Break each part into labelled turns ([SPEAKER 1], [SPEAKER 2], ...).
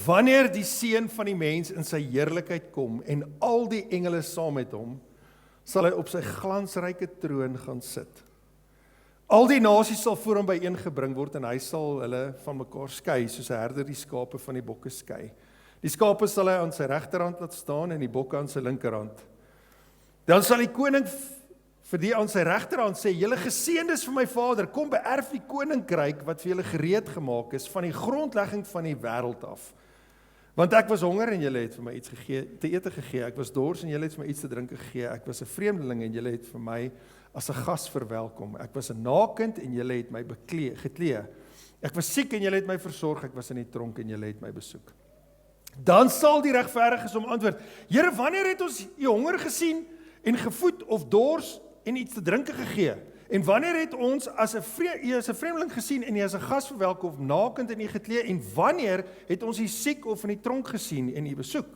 [SPEAKER 1] wanneer die Seun van die mens in sy heerlikheid kom en al die engele saam met hom, sal hy op sy glansryke troon gaan sit. Al die nasies sal voor hom byeengebring word en hy sal hulle van mekaar skei, soos 'n herder die skape van die bokke skei. Die skape sal hy aan sy regterhand laat staan en die bokke aan sy linkerhand. Dan sal die koning vir die aan sy regterhand sê, julle geseëndes van my Vader, kom beerf die koninkryk wat vir julle gereed gemaak is van die grondlegging van die wêreld af. Want ek was honger en julle het vir my iets te ete gegee, ek was dors en julle het vir my iets te drinke gegee, ek was 'n vreemdeling en julle het vir my as 'n gas verwelkom, ek was 'n naakend en julle het my geklee, ek was siek en julle het my versorg, ek was in die tronk en julle het my besoek. Dan sal die regverdiges hom antwoord, Here, wanneer het ons u honger gesien en gevoed of dors en iets te drinke gegee? En wanneer het ons as 'n vreemdeling gesien en u as 'n gas verwelkom, nakend en u geklee? En wanneer het ons u siek of in die tronk gesien en u besoek?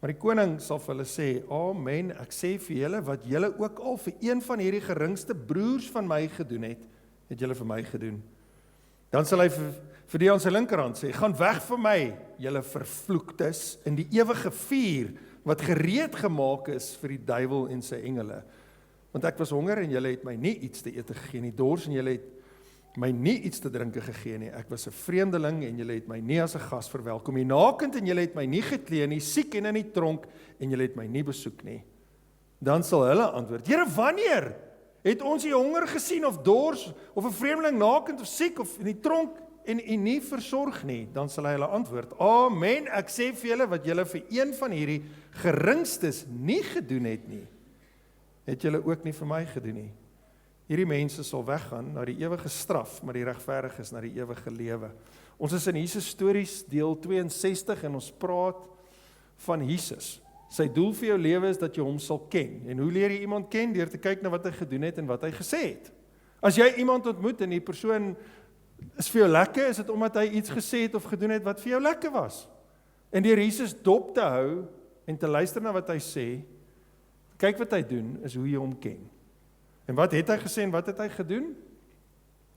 [SPEAKER 1] Maar die koning sal vir hulle sê, Amen, ek sê vir julle, wat julle ook al vir een van hierdie geringste broers van my gedoen het, het julle vir my gedoen. Dan sal hy vir die aan sy linkerhand sê, gaan weg van my, julle vervloektes, in die ewige vuur, wat gereed gemaak is vir die duiwel en sy engele. Want ek was honger en julle het my nie iets te ete gegee nie, dors en julle het my nie iets te drinke gegee nie, ek was 'n vreemdeling en julle het my nie as 'n gas verwelkom nie, nakend en julle het my nie geklee nie, siek en in die tronk en julle het my nie besoek nie. Dan sal hulle antwoord, Here, wanneer het ons u honger gesien of dors of 'n vreemdeling nakend of siek of in die tronk en u nie versorg nie? Dan sal hy hulle antwoord, Amen, ek sê vir julle wat julle vir een van hierdie geringstes nie gedoen het nie, het julle ook nie vir my gedoen nie. Hierdie mense sal weggaan na die ewige straf, maar die regverdiges na die ewige lewe. Ons is in Jesus Stories deel 62 en ons praat van Jesus. Sy doel vir jou lewe is dat jy hom sal ken. En hoe leer jy iemand ken? Deur te kyk na wat hy gedoen het en wat hy gesê het. As jy iemand ontmoet en die persoon is vir jou lekker, is dit omdat hy iets gesê het of gedoen het wat vir jou lekker was. En deur Jesus dop te hou en te luister na wat hy sê, kyk wat hy doen, is hoe jy hom ken. En wat het hy gesê en wat het hy gedoen?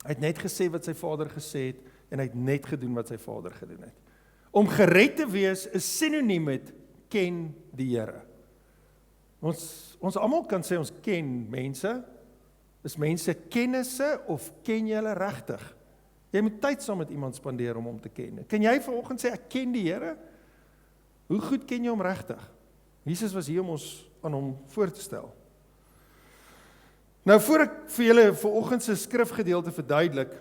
[SPEAKER 1] Hy het net gesê wat sy Vader gesê het en hy het net gedoen wat sy Vader gedoen het. Om gered te wees is sinoniem met ken die Here. Ons almal kan sê ons ken mense. Is mense kennisse of ken jy hulle regtig? Jy moet tyd saam met iemand spandeer om hom te ken. Kan jy vanoggend sê ek ken die Here? Hoe goed ken jy hom regtig? Jesus was hier om ons aan hom voor te stel. Nou voor ek vir julle vanoggend se skrifgedeelte verduidelik,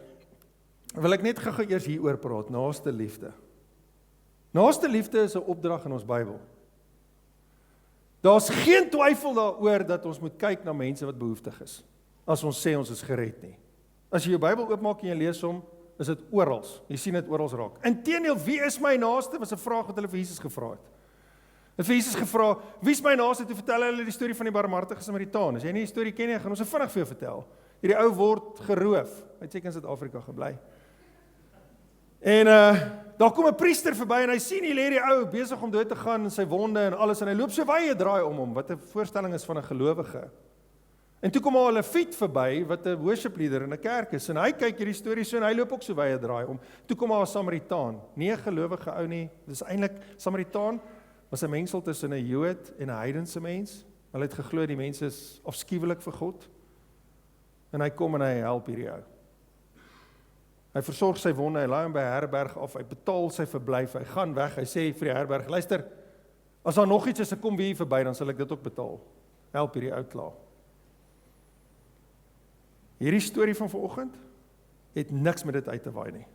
[SPEAKER 1] wil ek net gou eers hieroor praat, naaste liefde. Naaste liefde is 'n opdrag in ons Bybel. Daar's geen twyfel daaroor dat ons moet kyk na mense wat behoeftig is, as ons sê ons is gered nie. As jy jou Bybel oopmaak en jy lees hom, is dit oral. Jy sien dit oral raak. Inteendeel, wie is my naaste? Was 'n vraag wat hulle vir Jesus gevra het. Het vir Jesus gevra, wie is my naaste? Toe vertel hulle die storie van die barmhartige Samaritaan. As jy nie die storie ken nie, gaan ons dit vinnig vir jou vertel. Hierdie ou word geroof. Hy het seker in Suid-Afrika gebly. En daar kom 'n priester verby en hy sien hier lê die ou besig om dood te gaan in sy wonde en alles en hy loop so wye draai om hom, wat 'n voorstelling is van 'n gelowige. En toe kom 'n leviet verby wat 'n worship leader in 'n kerk is en hy kyk hierdie storie so en hy loop ook so wye draai om. Toe kom 'n Samaritaan, nie 'n gelowige ou nie. Dis eintlik Samaritaan was 'n mengsel tussen 'n Jood en 'n heidense mens. Hulle het geglo die mense is afskuwelik vir God. En hy kom en hy help hierdie ou. Hy versorg sy wonde, hy laai hom by 'n herberg af, hy betaal sy verblyf, hy gaan weg, hy sê vir die herberg, luister, as daar nog iets is, ek kom weer hier verby, dan sal ek dit ook betaal. Help hierdie ou klaar. Hierdie storie van vanoggend het niks met dit uit te waai nie.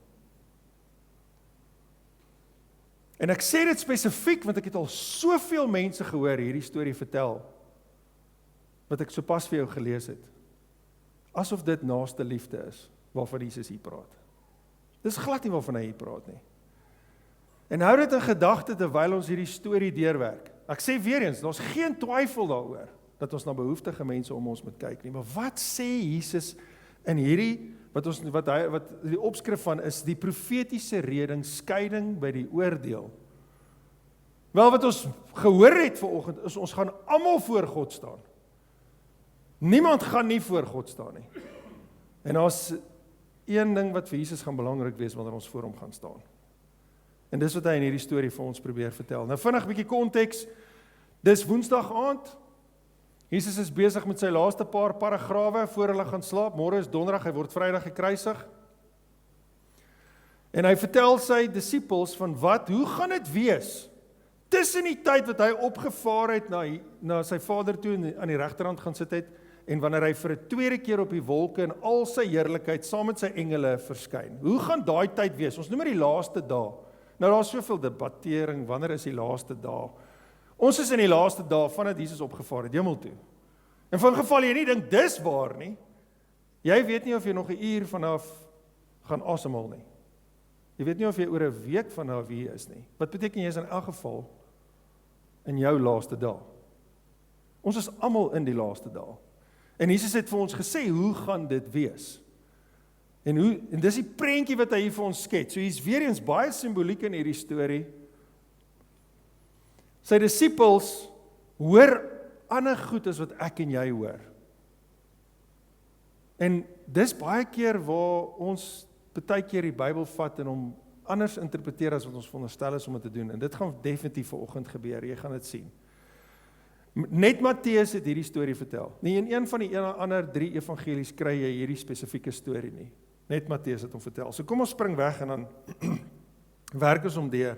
[SPEAKER 1] En ek sê dit spesifiek, want ek het al soveel mense gehoor hierdie storie vertel, wat ek sopas vir jou gelees het, asof dit naaste liefde is, waarvan Jesus hier praat. Dis glad nie waarvan hy hier praat nie. En hou dit in gedagte terwyl ons hierdie storie deurwerk. Ek sê weer eens, daar's geen twyfel daaroor, dat ons na behoeftige mense om ons moet kyk nie. Maar wat sê Jesus in hierdie, wat die opskrif van is, die profetiese reding, skeiding by die oordeel. Wel, wat ons gehoor het vanoggend, is ons gaan almal voor God staan. Niemand gaan nie voor God staan nie. En daar's een ding wat vir Jesus gaan belangrik wees wanneer ons voor hom gaan staan. En dis wat hy in hierdie storie vir ons probeer vertel. Nou vinnig 'n bietjie konteks. Dis Woensdag aand. Jesus is besig met sy laaste paar paragrawe voor hulle gaan slaap. Môre is Donderdag, hy word Vrydag gekruisig. En hy vertel sy disippels van hoe gaan dit wees? Tussen die tyd wat hy opgevaar het na sy Vader toe en aan die regterhand gaan sit het, en wanneer hy vir 'n tweede keer op die wolke in al sy heerlikheid saam met sy engele verskyn. Hoe gaan daai tyd wees? Ons noem dit die laaste dae. Nou daar is soveel debattering, wanneer is die laaste dae? Ons is in die laaste dae vandat Jesus opgevaar het hemel toe. En van geval jy nie dink dis waar nie, jy weet nie of jy nog 'n uur vanaf gaan asemhaal nie. Jy weet nie of jy oor 'n week vanaf hier is nie. Wat beteken jy is in elk geval in jou laaste dae? Ons is almal in die laaste dae. En Jesus het vir ons gesê, hoe gaan dit wees? En dis die prentjie wat hy hier vir ons skets. So hier's weer eens baie simboliek in hierdie storie. Sy disippels hoor ander goed as wat ek en jy hoor. En dis baie keer waar ons baie keer die Bybel vat en hom anders interpreteer as wat ons veronderstel is om dit te doen. En dit gaan definitief vanoggend gebeur, jy gaan dit sien. Net Matteus het hierdie storie vertel. Nie in een van die ander 3 evangelies kry jy hierdie spesifieke storie nie. Net Matteus het hom vertel. So kom ons spring weg en dan werk ons om deur.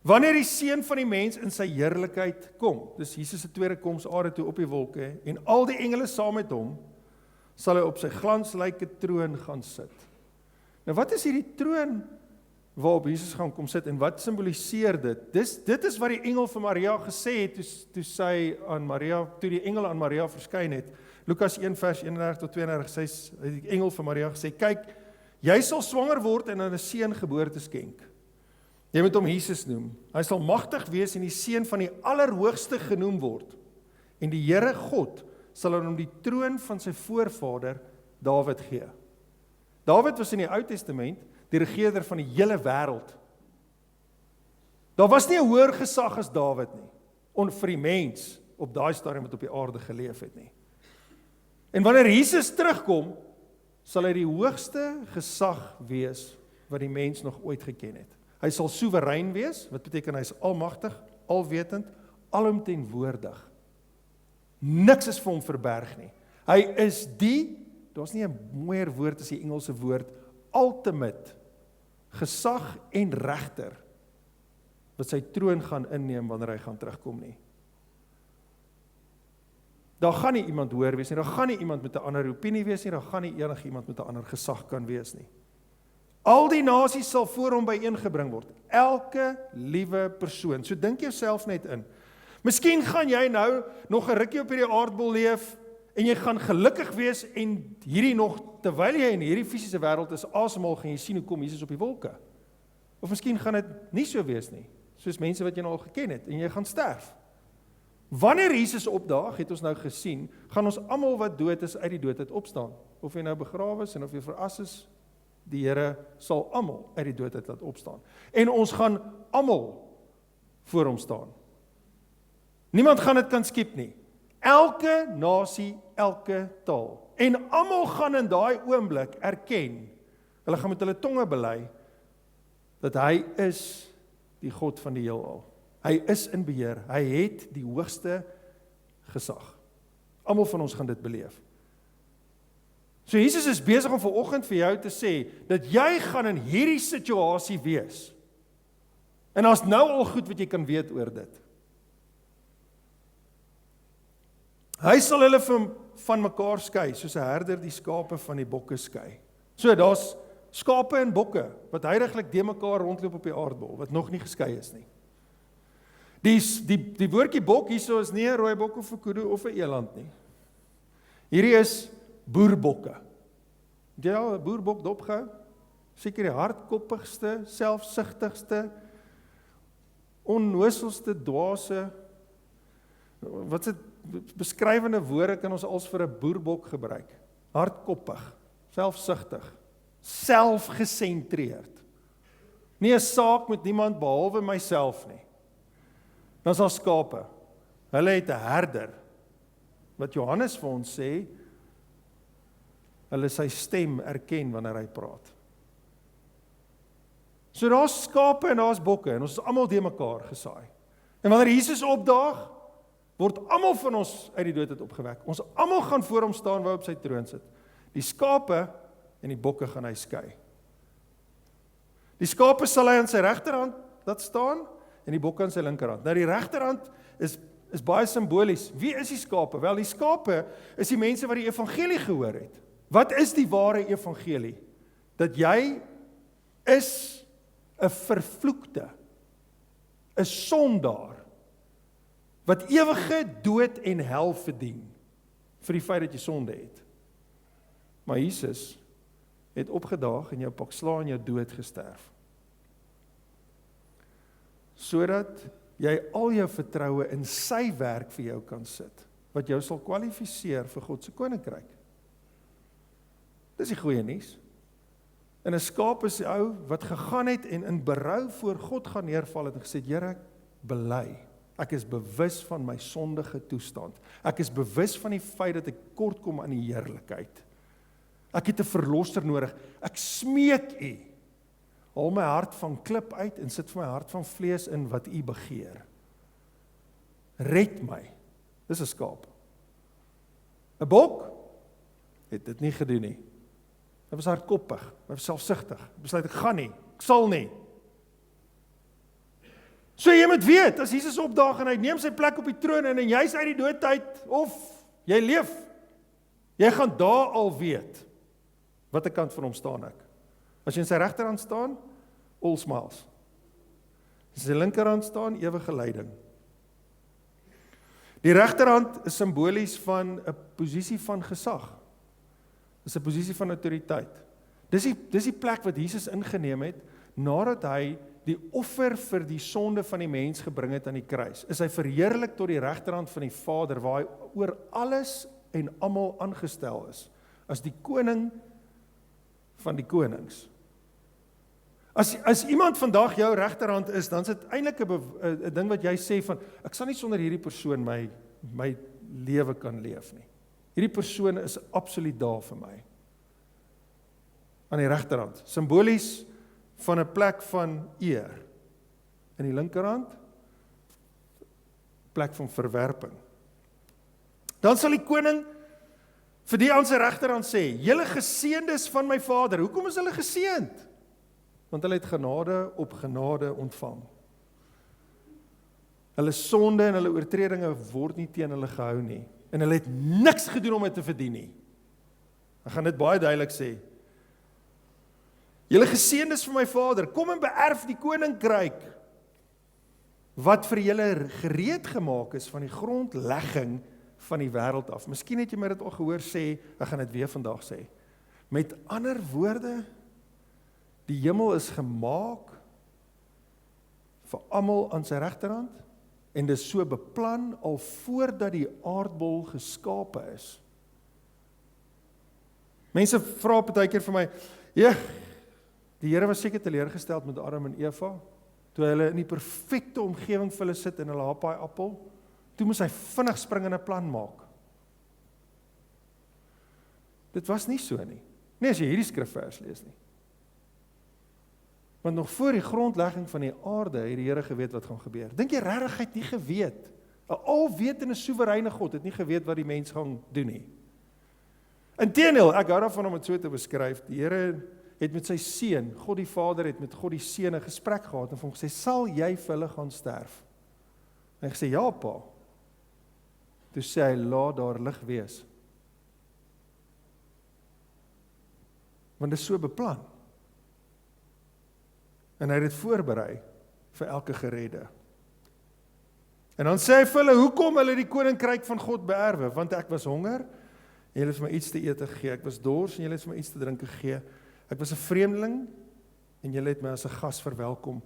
[SPEAKER 1] Wanneer die Seun van die mens in sy heerlikheid kom, dis Jesus se tweede koms aarde toe op die wolke, en al die engele saam met hom, sal hy op sy glansryke troon gaan sit. Nou wat is hierdie troon waarop Jesus gaan kom sit en wat simboliseer dit? Dit is wat die engel vir Maria gesê het toe die engel aan Maria verskyn het. Lukas 1 vers 31 tot 32 sê die engel vir Maria gesê, kyk, jy sal swanger word en aan 'n seun geboorte skenk. Jy moet hom Jesus noem. Hy sal magtig wees en die seun van die Allerhoogste genoem word. En die Here God sal aan hom die troon van sy voorvader Dawid gee. Dawid was in die Ou Testament die regerder van die hele wêreld. Daar was nie 'n hoër gesag as Dawid nie, vir die mens op daai stadium wat op die aarde geleef het nie. En wanneer Jesus terugkom, sal hy die hoogste gesag wees wat die mens nog ooit geken het. Hy sal soewerein wees, wat beteken hy is almagtig, alwetend, alomtenwoordig. Niks is vir hom verberg nie. Hy is daar's nie 'n mooier woord as die Engelse woord, ultimate, gesag en regter, wat sy troon gaan inneem wanneer hy gaan terugkom nie. Daar gaan nie iemand hoor wees nie, daar gaan nie iemand met 'n ander opinie wees nie, daar gaan nie enigiemand met 'n ander gesag kan wees nie. Al die nasies sal voor hom byeengebring word, elke liewe persoon. So dink jouself net in. Miskien gaan jy nou nog 'n rukkie op hierdie aardbol leef, en jy gaan gelukkig wees en hierdie nog, terwyl jy in hierdie fisiese wêreld is, asemhaal, gaan jy sien hoe kom Jesus op die wolke. Of miskien gaan dit nie so wees nie, soos mense wat jy nou al geken het, en jy gaan sterf. Wanneer Jesus opdaag, het ons nou gesien, gaan ons almal wat dood is uit die dood uit opstaan. Of jy nou begrawe is en of jy veras is, die Here sal almal uit die dood uit laat opstaan. En ons gaan almal voor hom staan. Niemand gaan dit kan skiep nie. Elke nasie, elke taal. En almal gaan in daai oomblik erken, hulle gaan met hulle tonge bely, dat hy is die God van die heelal. Hy is in beheer, hy het die hoogste gesag. Almal van ons gaan dit beleef. So Jesus is besig om vanoggend vir jou te sê, dat jy gaan in hierdie situasie wees. En daar's nou al goed wat jy kan weet oor dit. Hy sal hulle van mekaar skei, soos 'n herder die skape van die bokke skei. So daar's skape en bokke, wat heiliglik de mekaar rondloop op die aardbol, wat nog nie geskei is nie. Die woordjie bok hierso is nie 'n rooi bok of 'n kudu of 'n eland nie. Hierdie is boerbokke. Het jy al 'n boerbok dopgehou? Seker die hardkoppigste, selfsugtigste, onnoselste, dwaase, wat se beskrywende woorde kan ons als vir 'n boerbok gebruik? Hardkoppig, selfsugtig, selfgesentreerd. Nie 'n saak met niemand behalwe myself nie. Dan is daar skape. Hulle het 'n herder, wat Johannes vir ons sê, hulle sy stem erken wanneer hy praat. So daar's skape en daar's bokke en ons is almal de mekaar gesaai. En wanneer Jesus opdaag, word almal van ons uit die dood uit opgewek. Ons almal gaan voor hom staan waar hy op sy troon sit. Die skape en die bokke gaan hy skei. Die skape sal hy aan sy regterhand laat staan en die bokke aan sy linkerhand. Nou die regterhand is baie simbolies. Wie is die skape? Wel, die skape is die mense wat die evangelie gehoor het. Wat is die ware evangelie? Dat jy is 'n vervloekte, 'n sondaar, wat ewige dood en hel verdien, vir die feit dat jy sonde het. Maar Jesus het opgedaag en jou pak slaag en jou dood gesterf. Sodat jy al jou vertroue in sy werk vir jou kan sit, wat jou sal kwalifiseer vir God se koninkryk. Dis die goeie nuus. En 'n skaap is die ou wat gegaan het en in berou voor God gaan neerval het en gesê, Here, ek bely. Ek is bewus van my sondige toestand. Ek is bewus van die feit dat ek kort kom aan die heerlikheid. Ek het 'n verlosser nodig. Ek smeek U. Haal my hart van klip uit en sit vir my hart van vlees in wat U begeer. Red my. Dis 'n skaap. 'n Bok het dit nie gedoen nie. Hy was hardkoppig, hy was selfsugtig. Hy besluit ek gaan nie, ek sal nie. So jy moet weet, as Jesus opdaag en hy neem sy plek op die troon en jy's uit die dood uit, of jy leef, jy gaan daar al weet, watter kant van hom staan ek. As jy in sy regterhand staan, all smiles. As jy in sy linkerhand staan, ewige lyding. Die regterhand is simbolies van 'n posisie van gesag. Dis 'n posisie van autoriteit. Dis die plek wat Jesus ingeneem het, nadat hy die offer vir die sonde van die mens gebring het aan die kruis. Is hy verheerlik tot die regterhand van die Vader, waar hy oor alles en almal aangestel is, as die koning van die konings. As iemand vandag jou regterhand is, dan is dit eintlik 'n ding wat jy sê van, ek sal nie sonder hierdie persoon my lewe kan leef nie. Hierdie persoon is absoluut daar vir my. Aan die regterhand, simbolies van 'n plek van eer. In die linkerhand, plek van verwerping. Dan sal die koning vir die aan sy regterhand sê, julle geseëndes van my Vader. Hoekom is hulle geseënd? Want hulle het genade op genade ontvang. Hulle sonde en hulle oortredinge word nie teen hulle gehou nie. En hulle het niks gedoen om dit te verdien nie. Ek gaan dit baie duidelik sê. Julle geseëndes van my Vader, kom en beerf die koninkryk, wat vir julle gereed gemaak is van die grondlegging van die wêreld af. Miskien het jy my dit al gehoor sê, ek gaan dit weer vandag sê. Met ander woorde, die hemel is gemaak vir almal aan sy regterhand, en dis so beplan al voordat die aardbol geskape is. Mense vra partykeer vir my, die Here was seker teleurgesteld met Adam en Eva, toe hulle in die perfekte omgewing vir hulle sit en hulle hap daai appel, toe moes hy vinnig spring en 'n plan maak. Dit was nie so nie. Nie as jy hierdie skrifvers lees nie. Want nog voor die grondlegging van die aarde het die Here geweet wat gaan gebeur. Dink jy regtig hy het nie geweet? 'n alwetende soewereine God het nie geweet wat die mens gaan doen nie. Inteendeel, ek hou daarvan om dit so te beskryf. Die Here het met sy seun, God die Vader het met God die seun 'n gesprek gehad en hom gesê, sal jy vir hulle gaan sterf? En hy gesê, ja pa. Toe sê hy, laat daar lig wees. Want dit is so beplan. En hy het dit voorberei vir elke geredde. En dan sê hy vir hulle, hoekom hulle die koninkryk van God beerwe? Want ek was honger, en julle het my iets te eet gegee. Ek was dors, en julle het my iets te drink gegee. Ek was 'n vreemdeling, en julle het my as 'n gas verwelkom.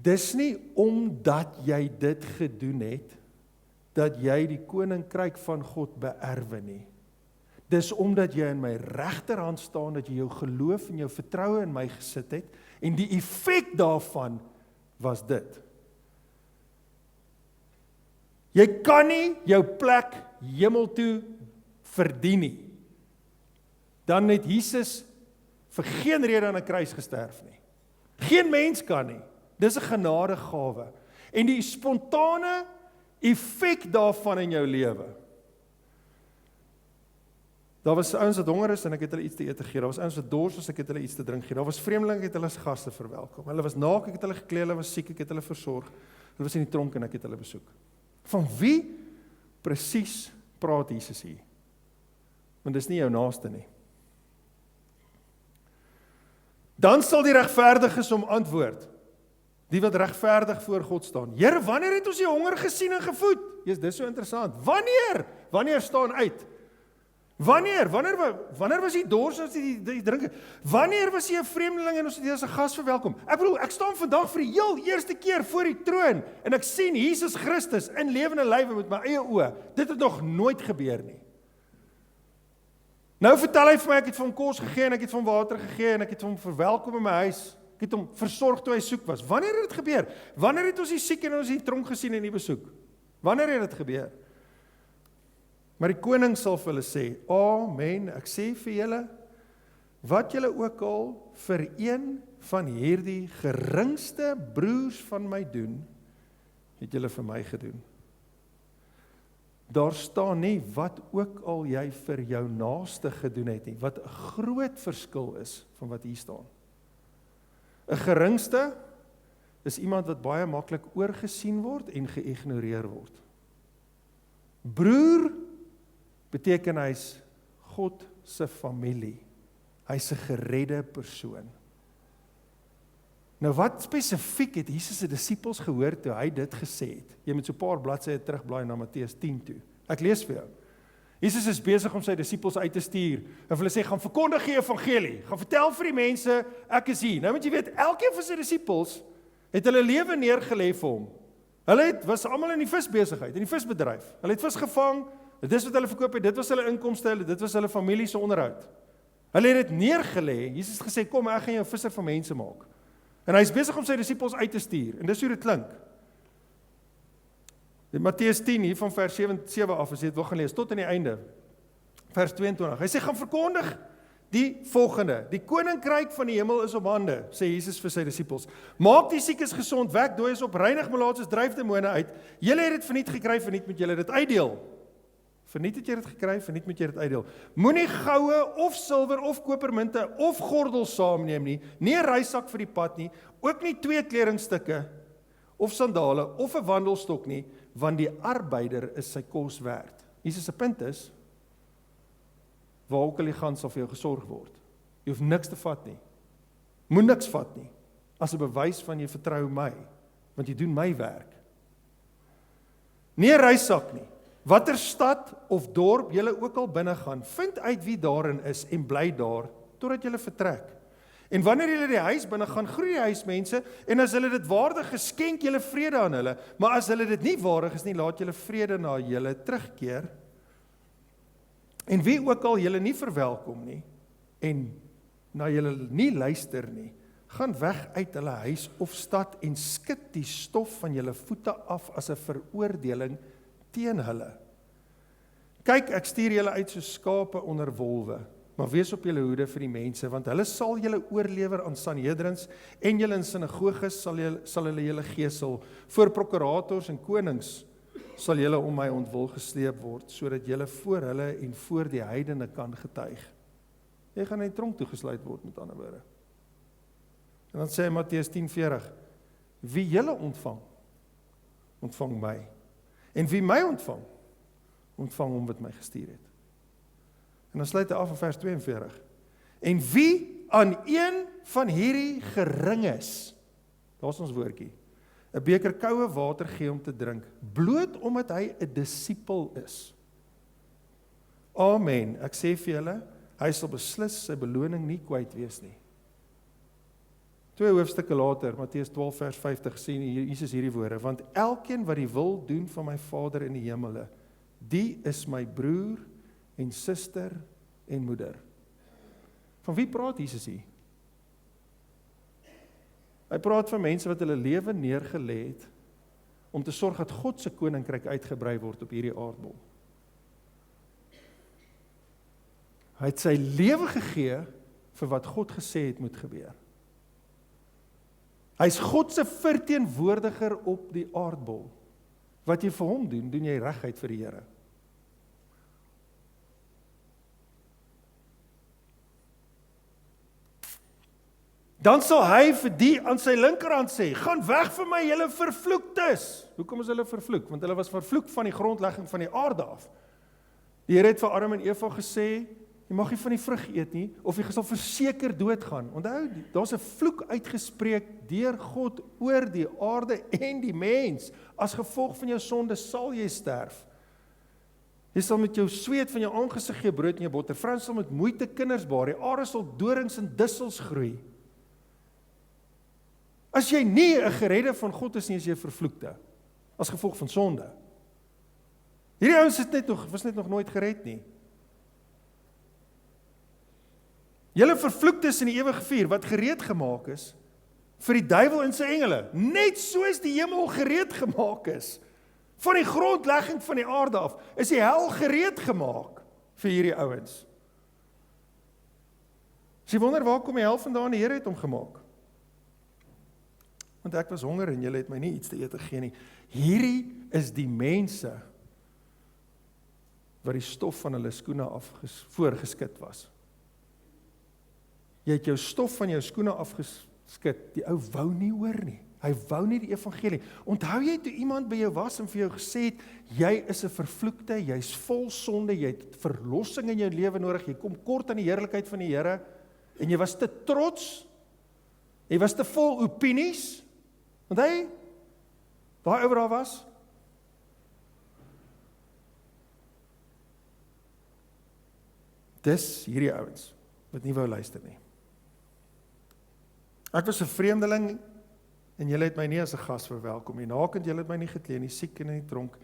[SPEAKER 1] Dis nie omdat jy dit gedoen het, dat jy die koninkryk van God beerwe nie. Dis omdat jy in my regterhand staan, dat jy jou geloof en jou vertroue in my gesit het, en die effek daarvan was dit. Jy kan nie jou plek hemel toe verdien nie. Dan het Jesus vir geen rede aan 'n kruis gesterf nie. Geen mens kan nie. Dis 'n genadegawe. En die spontane effek daarvan in jou lewe. Daar was ouens wat honger is en ek het hulle iets te eet gegee. Daar was ouens wat dors was, ek het hulle iets te drink gegee. Daar was vreemdelinge, ek het hulle as gaste verwelkom. Hulle was naak, ek het hulle geklee, hulle was siek, ek het hulle versorg. Hulle was in die tronk en ek het hulle besoek. Van wie presies praat Jesus hier? Want dis nie jou naaste nie. Dan sal die regverdiges hom antwoord. Die wat regverdig voor God staan. Here, wanneer het ons die honger gesien en gevoed? Jesus, dis so interessant. Wanneer? Wanneer staan uit? Wanneer was jy dors as jy drink? Wanneer was jy 'n vreemdeling en ons het jy as 'n gas verwelkom? Ek bedoel, ek staan vandag vir die heel eerste keer voor die troon en ek sien Jesus Christus in lewende lywe met my eie oë. Dit het nog nooit gebeur nie. Nou vertel hy vir my, ek het vir hom kos gegee en ek het vir hom water gegee en ek het vir hom verwelkom in my huis. Ek het hom versorg toe hy soek was. Wanneer het dit gebeur? Wanneer het ons die siek en ons die tronk gesien en die besoek? Wanneer het dit gebeur? Maar die koning sal vir hulle sê, amen, ek sê vir julle, wat julle ook al vir een van hierdie geringste broers van my doen, het julle vir my gedoen. Daar staan nie wat ook al jy vir jou naaste gedoen het nie, wat 'n groot verskil is van wat hier staan. 'n Geringste is iemand wat baie maklik oorgesien word en geïgnoreer word. Broer beteken hy's God se familie. Hy's 'n geredde persoon. Nou wat spesifiek het Jesus se disippels gehoor toe hy dit gesê het? Jy moet so 'n paar bladsye terugblaai na Matteus 10 toe. Ek lees vir jou. Jesus is besig om sy disippels uit te stuur en vir hulle sê, gaan verkondig die evangelie, gaan vertel vir die mense, ek is hier. Nou moet jy weet, elkeen van sy disippels het hulle lewe neergelê vir hom. Hulle was almal in die visbesigheid, in die visbedryf. Hulle het vis gevang, dis wat hulle verkoop het, dit was hulle inkomste, dit was hulle familie se onderhoud. Hulle het dit neergelê. Jesus het gesê, kom, ek gaan jou 'n visser van mense maak. En hy is besig om sy disippels uit te stuur. En dis hoe dit klink. In Matteus 10, hier van vers 7 af, as jy dit wil gaan lees, tot aan die einde. Vers 22. Hy sê, gaan verkondig die volgende. Die koninkryk van die hemel is op hande, sê Jesus vir sy disippels. Maak die siekes gesond, wek dooies op, reinig malaatses, dryf demone uit. Julle het dit verniet gekry, verniet moet julle dit uitdeel. Verniet het jy dit gekry, verniet moet jy dit uitdeel. Moenie goue of silwer of kopermunte of gordels saamneem nie, nie 'n reissak vir die pad nie, ook nie 2 kledingstukke of sandale of 'n wandelstok nie, want die arbeider is sy kos werd. Jesus se punt is, waar ook al jy gaan sal vir jou gesorg word. Jy hoef niks te vat nie. Moet niks vat nie, as 'n bewys van jy vertrou my, want jy doen my werk. Nie 'n reissak nie. Watter stad of dorp julle ook al binne gaan, vind uit wie daarin is en bly daar, totdat julle vertrek. En wanneer julle die huis binne gaan, groei die huismense, en as hulle dit waardig is, skenk julle vrede aan hulle, maar as hulle dit nie waardig is nie, laat julle vrede na julle terugkeer. En wie ook al julle nie verwelkom nie, en na julle nie luister nie, gaan weg uit hulle huis of stad en skud die stof van julle voete af as 'n veroordeling teen hulle. Kyk, ek stuur julle uit soos skape onder wolwe, maar wees op julle hoede vir die mense, want hulle sal julle oorlewer aan Sanhedrins en julle in sinagoges sal hulle julle gesel. Voor prokurators en konings sal julle om my ontwil gesleep word, sodat julle voor hulle en voor die heidene kan getuig. Jy gaan in die tronk toegesluit word, met ander woorde. En dan sê Matteus 10:40, wie julle ontvang, ontvang my. En wie my ontvang, ontvang hom wat my gestuur het. En dan sluit hy af in vers 42. En wie aan een van hierdie geringes, daar is ons woordjie, 'n beker koue water gee om te drink, bloot omdat hy 'n disipel is. Amen, ek sê vir julle, hy sal beslis sy beloning nie kwyt wees nie. 2 hoofstukke later, Matteus 12 vers 50, sien Jesus hierdie woorde, want elkeen wat die wil doen van my Vader in die hemele, die is my broer en suster en moeder. Van wie praat Jesus hier? Hy praat van mense wat hulle lewe neergelê het, om te sorg dat God se koninkryk uitgebrei word op hierdie aardbol. Hy het sy lewe gegee vir wat God gesê het moet gebeur. Hy's God se verteenwoordiger op die aardbol. Wat jy vir hom doen, doen jy reguit vir die Here. Dan sal hy vir die aan sy linkerhand sê, gaan weg van my, julle vervloektes. Hoekom is hulle vervloek? Want hulle was vervloek van die grondlegging van die aarde af. Die Here het vir Adam en Eva gesê, jy mag nie van die vrug eet nie, of jy sal verseker doodgaan. Onthou, daar's 'n vloek uitgespreek deur God oor die aarde en die mens. As gevolg van jou sonde sal jy sterf. Jy sal met jou sweet van jou aangesig gee brood en jou botter. Vrou sal met moeite kinders baar. Die aarde sal dorings en dussels groei. As jy nie 'n geredde van God is nie, is jy vervloekte. As gevolg van sonde. Hierdie ouens was net nog nooit gered nie. Julle vervloektes in die ewige vuur, wat gereed gemaak is, vir die duiwel en sy engele, net soos die hemel gereed gemaak is, van die grondlegging van die aarde af, is die hel gereed gemaak, vir hierdie ouens. As jy wonder, waar kom die hel vandaan, die Here het hom gemaak. Want ek was honger en julle het my nie iets te eet gegee nie. Hierdie is die mense, wat die stof van hulle skoene voorgeskit was. Jy het jou stof van jou skoene afgeskit, die ou wou nie hoor nie. Hy wou nie die evangelie. Onthou jy toe iemand by jou was en vir jou gesê het, jy is 'n vervloekte, jy's vol sonde, jy het verlossing in jou lewe nodig, jy kom kort aan die heerlikheid van die Here, en jy was te trots, jy was te vol opinies, want hy, daai ou wat daar was, dis hierdie ouens, wat nie wou luister nie. Ek was 'n vreemdeling, en julle het my nie as 'n gas verwelkom nie. Nakend, julle het my nie geklee nie, siek en in die tronk,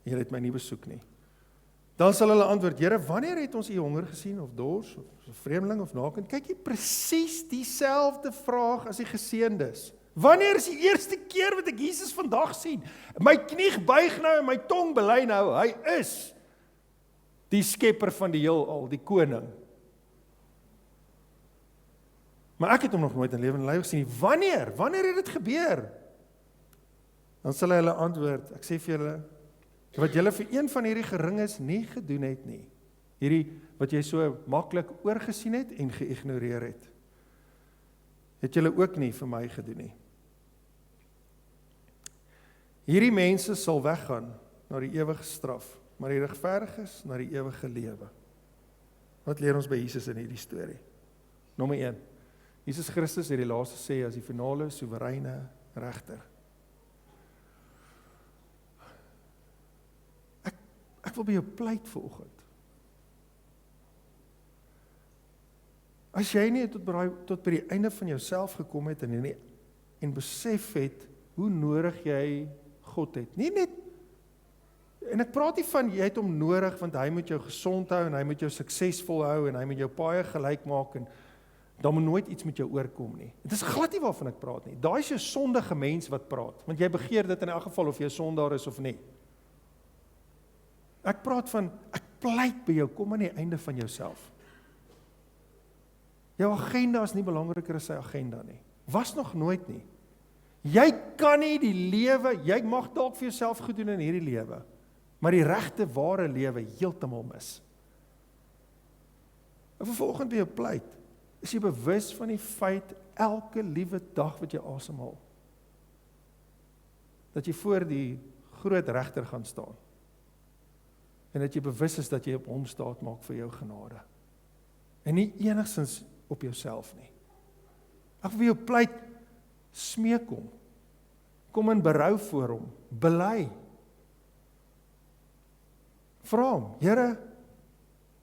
[SPEAKER 1] en julle het my nie besoek nie. Dan sal hulle antwoord, Here, wanneer het ons u honger gesien, of dors, of 'n vreemdeling, of nakend? Kyk jy presies dieselfde vraag as die geseëndes. Wanneer is die eerste keer wat ek Jesus vandag sien? My knie buig nou en my tong bely nou, hy is die skepper van die heelal, die koning. Maar ek het hom nog nooit in lewe en lyf gesien. Wanneer het dit gebeur? Dan sal hy hulle antwoord, ek sê vir julle, wat julle vir een van hierdie geringes nie gedoen het nie. Hierdie wat jy so maklik oorgesien het en geïgnoreer het julle ook nie vir my gedoen nie. Hierdie mense sal weggaan na die ewige straf, maar die regverdiges na die ewige lewe. Wat leer ons by Jesus in hierdie storie? Nommer 1. Jesus Christus het die laaste sê as die finale soewereine regter. Ek wil by jou pleit vanoggend. As jy nie tot by die einde van jouself gekom het en besef het hoe nodig jy God het. Nie net, en ek praat nie van jy het hom nodig want hy moet jou gesond hou en hy moet jou suksesvol hou en hy moet jou paie gelyk maak en dan moet nooit iets met jou oorkom nie. Dit is glad nie waarvan ek praat nie. Daai is jou sondige mens wat praat, want jy begeer dit in elk geval of jy 'n sondaar is of nie. Ek praat van, ek pleit by jou, kom aan die einde van jouself. Jou agenda is nie belangriker as sy agenda nie. Was nog nooit nie. Jy kan nie die lewe, jy mag dalk vir jouself goed doen in hierdie lewe, maar die regte ware lewe heeltemal mis. Ek wil vanoggend by jou pleit, is jy bewus van die feit, elke liewe dag wat jy asemhaal, dat jy voor die groot regter gaan staan, en dat jy bewus is dat jy op hom staat maak vir jou genade, en nie enigstens op jouself nie. Ek wil jou pleit, smeek hom, kom in berou voor hom, bely, vra hom, Here,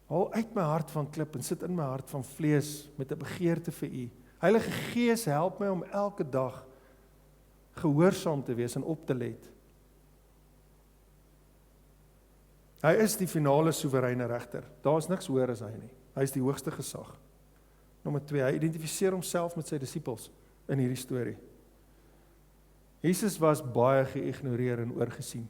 [SPEAKER 1] haal uit my hart van klip en sit in my hart van vlees met 'n begeerte vir U. Heilige Gees, help my om elke dag gehoorsaam te wees en op te let. Hy is die finale soewereine regter. Daar is niks hoër as hy nie. Hy is die hoogste gesag. Nommer 2, hy identifiseer homself met sy disippels in hierdie storie. Jesus was baie geïgnoreer en oorgesien.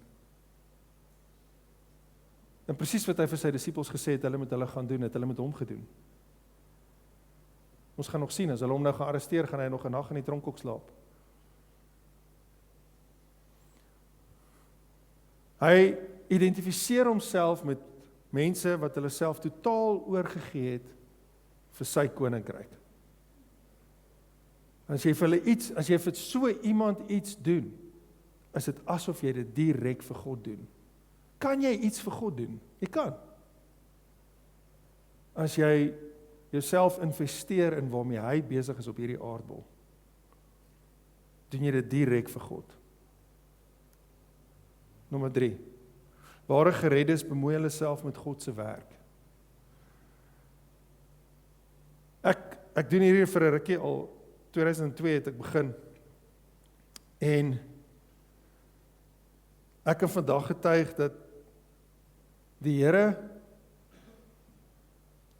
[SPEAKER 1] En presies wat hy vir sy disippels gesê het, hulle met hulle gaan doen, het hulle met hom gedoen. Ons gaan nog sien, as hulle hom nou gaan arresteer, gaan hy nog 'n nag in die tronk ook slaap. Hy identifiseer homself met mense wat hulle self totaal oorgegee het vir sy koninkryk. As jy vir so iemand iets doen, is dit asof jy dit direk vir God doen. Kan jy iets vir God doen? Jy kan. As jy jouself investeer in waarmee hy besig is op hierdie aardbol, doen jy dit direk vir God. Nommer 3. Ware gereddes bemoei hulle self met God se werk. Ek doen hierdie vir 'n rukkie al, 2002 het ek begin, en ek kan vandag getuig dat die Here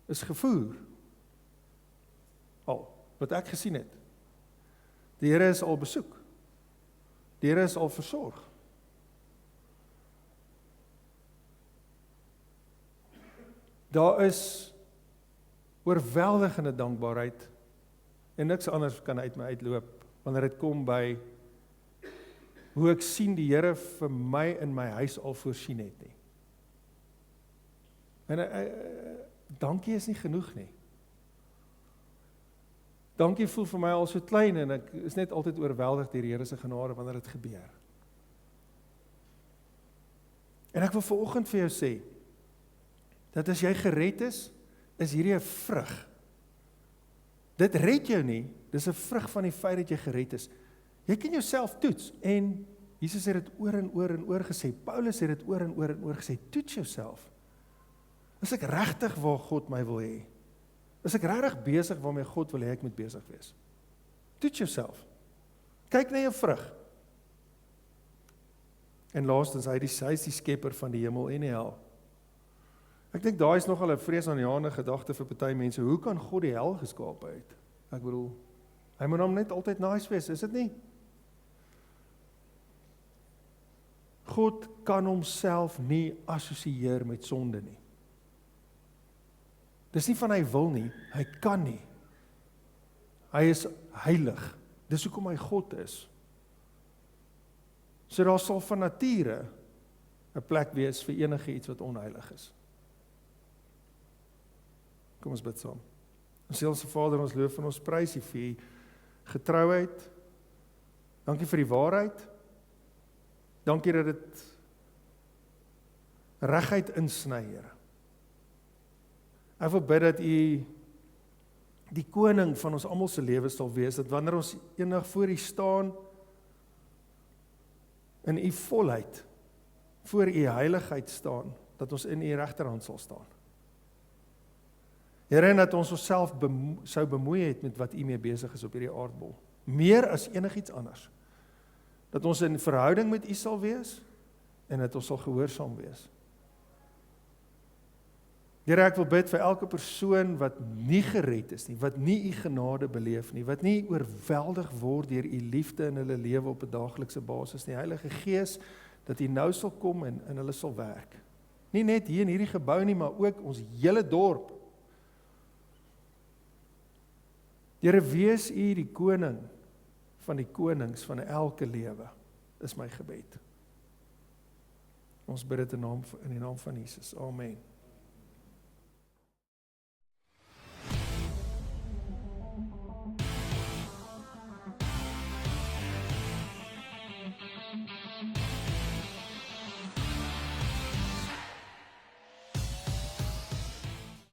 [SPEAKER 1] is gevoer, al, wat ek gesien het. Die Here is al besoek, die Here is al versorg. Daar is oorweldigende dankbaarheid, en niks anders kan uit my uitloop, wanneer dit kom by hoe ek sien die Here vir my in my huis al voorsien het nie. En dankie is nie genoeg nie. Dankie voel vir my al so klein, en ek is net altyd oorweldig deur die Here se genade wanneer dit gebeur. En ek wil vanoggend vir jou sê, dat as jy gered is hierdie 'n vrug. Dit red jou nie, dis 'n vrug van die feit dat jy gered is. Jy kan jouself toets, en Jesus het dit oor en oor gesê, Paulus het dit oor en oor gesê, toets jouself. Is ek regtig waar God my wil hê? Is ek regtig besig waarmee God wil hê ek moet besig wees? Toets jouself. Kyk na jou vrug. En laastens, hy is die skepper van die hemel en die hel. Ek dink daai is nogal 'n vreesaanjaende gedagte vir party mense. Hoe kan God die hel geskaap het? Ek bedoel, hy moet hom net altyd nice wees, is dit nie? God kan homself nie assosieer met sonde nie. Dis nie van hy wil nie, hy kan nie. Hy is heilig. Dis hoekom hy God is. So daar sal van nature 'n plek wees vir enige iets wat onheilig is. Kom ons bid saam. Ons Hemelse Vader, ons loof en ons prys U vir U getrouheid. Dankie vir die waarheid. Dankie dat dit reguit insny, Here. Ek wil bid dat U die koning van ons almal se lewens sal wees, dat wanneer ons eendag voor U staan, in U volheid, voor U heiligheid staan, dat ons in U regterhand sal staan. Here, en dat ons onsself sou bemoei het met wat U mee besig is op hierdie aardbol. Meer as enigiets anders. Dat ons in verhouding met U sal wees, en dat ons sal gehoorsaam wees. Here, ek wil bid vir elke persoon wat nie gered is nie, wat nie U genade beleef nie, wat nie oorweldig word deur U liefde in hulle lewe op 'n daaglikse basis nie. Heilige Gees, dat U nou sal kom en in hulle sal werk. Nie net hier in hierdie gebou nie, maar ook ons hele dorp. Here, wees U die koning van die konings van elke lewe, is my gebed. Ons bid dit in die naam van Jesus. Amen.